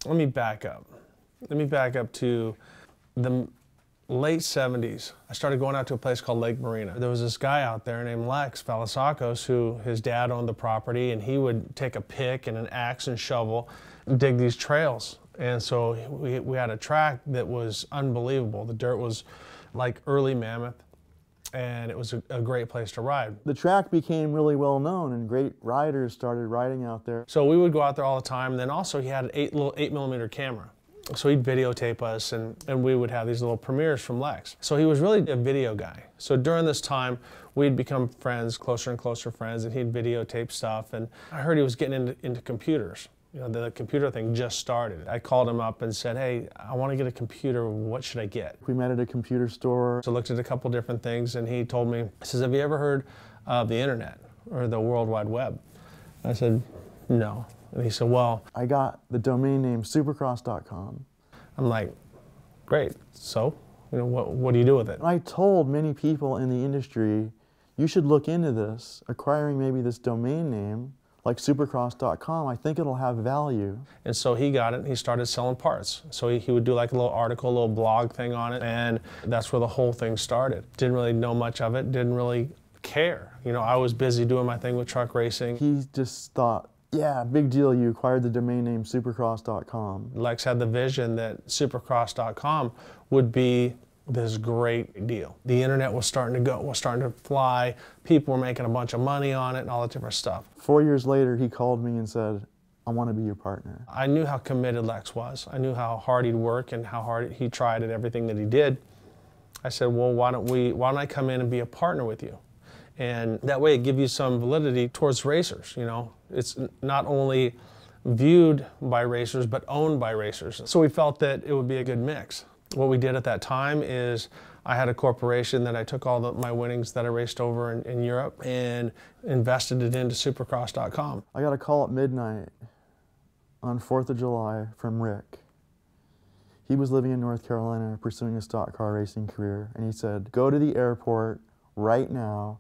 let me back up. Let me back up to the late 70s. I started going out to a place called Lake Marina. There was this guy out there named Lex Valasakos, who his dad owned the property, and he would take a pick and an axe and shovel and dig these trails. And so we had a track that was unbelievable. The dirt was like early Mammoth, and it was a great place to ride. The track became really well known, and great riders started riding out there. So we would go out there all the time. And then also he had an 8mm camera. So he'd videotape us, and we would have these little premieres from Lex. So he was really a video guy. So during this time, we'd become friends, closer and closer friends, and he'd videotape stuff. And I heard he was getting into computers. You know, the computer thing just started. I called him up and said, hey, I want to get a computer. What should I get? We met at a computer store. So I looked at a couple different things, and he told me, he says, have you ever heard of the internet or the World Wide Web? I said, no. And he said, well, I got the domain name supercross.com. I'm like, great. So, you know, what do you do with it? I told many people in the industry, you should look into this, acquiring maybe this domain name like supercross.com. I think it'll have value. And so he got it, and he started selling parts. So he would do like a little article, a little blog thing on it, and that's where the whole thing started. Didn't really know much of it, didn't really care. You know, I was busy doing my thing with truck racing. He just thought, yeah, big deal, you acquired the domain name supercross.com. Lex had the vision that supercross.com would be this great deal. The internet was starting to fly. People were making a bunch of money on it and all that different stuff. 4 years later, he called me and said, I want to be your partner. I knew how committed Lex was. I knew how hard he'd work and how hard he tried at everything that he did. I said, well, why don't I come in and be a partner with you? And that way it gives you some validity towards racers, you know. It's not only viewed by racers, but owned by racers. So we felt that it would be a good mix. What we did at that time is I had a corporation that I took all my winnings that I raced over in Europe and invested it into supercross.com. I got a call at midnight on 4th of July from Rick. He was living in North Carolina pursuing a stock car racing career, and he said, go to the airport right now.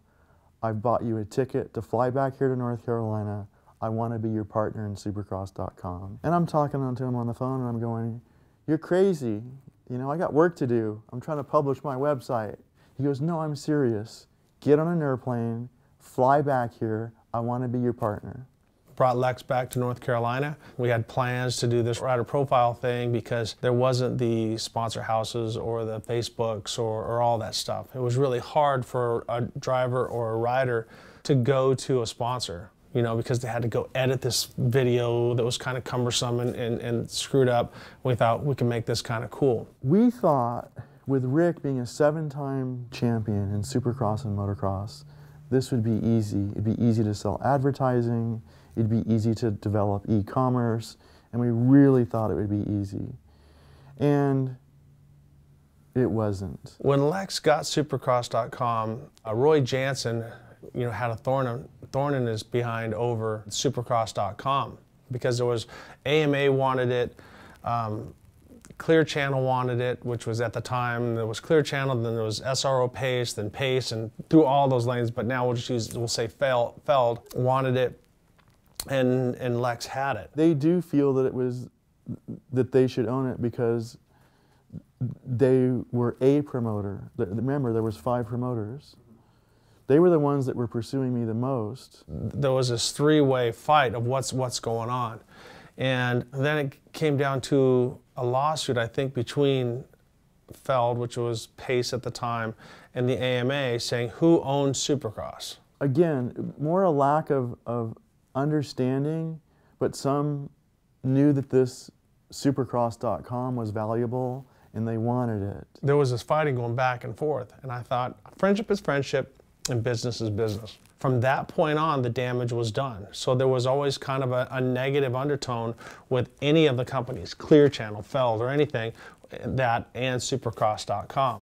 I've bought you a ticket to fly back here to North Carolina. I want to be your partner in supercross.com. And I'm talking to him on the phone, and I'm going, you're crazy. You know, I got work to do. I'm trying to publish my website. He goes, no, I'm serious. Get on an airplane, fly back here. I want to be your partner. Brought Lex back to North Carolina. We had plans to do this rider profile thing because there wasn't the sponsor houses or the Facebooks or all that stuff. It was really hard for a driver or a rider to go to a sponsor, you know, because they had to go edit this video that was kind of cumbersome and screwed up. We thought we could make this kind of cool. We thought, with Rick being a 7-time champion in Supercross and motocross, this would be easy. It'd be easy to sell advertising. It'd be easy to develop e-commerce, and we really thought it would be easy. And it wasn't. When Lex got supercross.com, Roy Jansen, you know, had a thorn in his behind over supercross.com because there was AMA wanted it, Clear Channel wanted it, which was at the time, there was Clear Channel, then there was SRO Pace, then Pace, and through all those lanes, but now we'll say Feld wanted it, and Lex had it. They do feel that they should own it because they were a promoter. Remember, there was 5 promoters. They were the ones that were pursuing me the most. There was this 3-way fight of what's going on. And then it came down to a lawsuit, I think, between Feld, which was Pace at the time, and the AMA saying who owned Supercross. Again, more a lack of understanding, but some knew that this supercross.com was valuable and they wanted it. There was this fighting going back and forth, and I thought, friendship is friendship and business is business. From that point on, the damage was done. So there was always kind of a negative undertone with any of the companies, Clear Channel, Feld, or anything, and Supercross.com.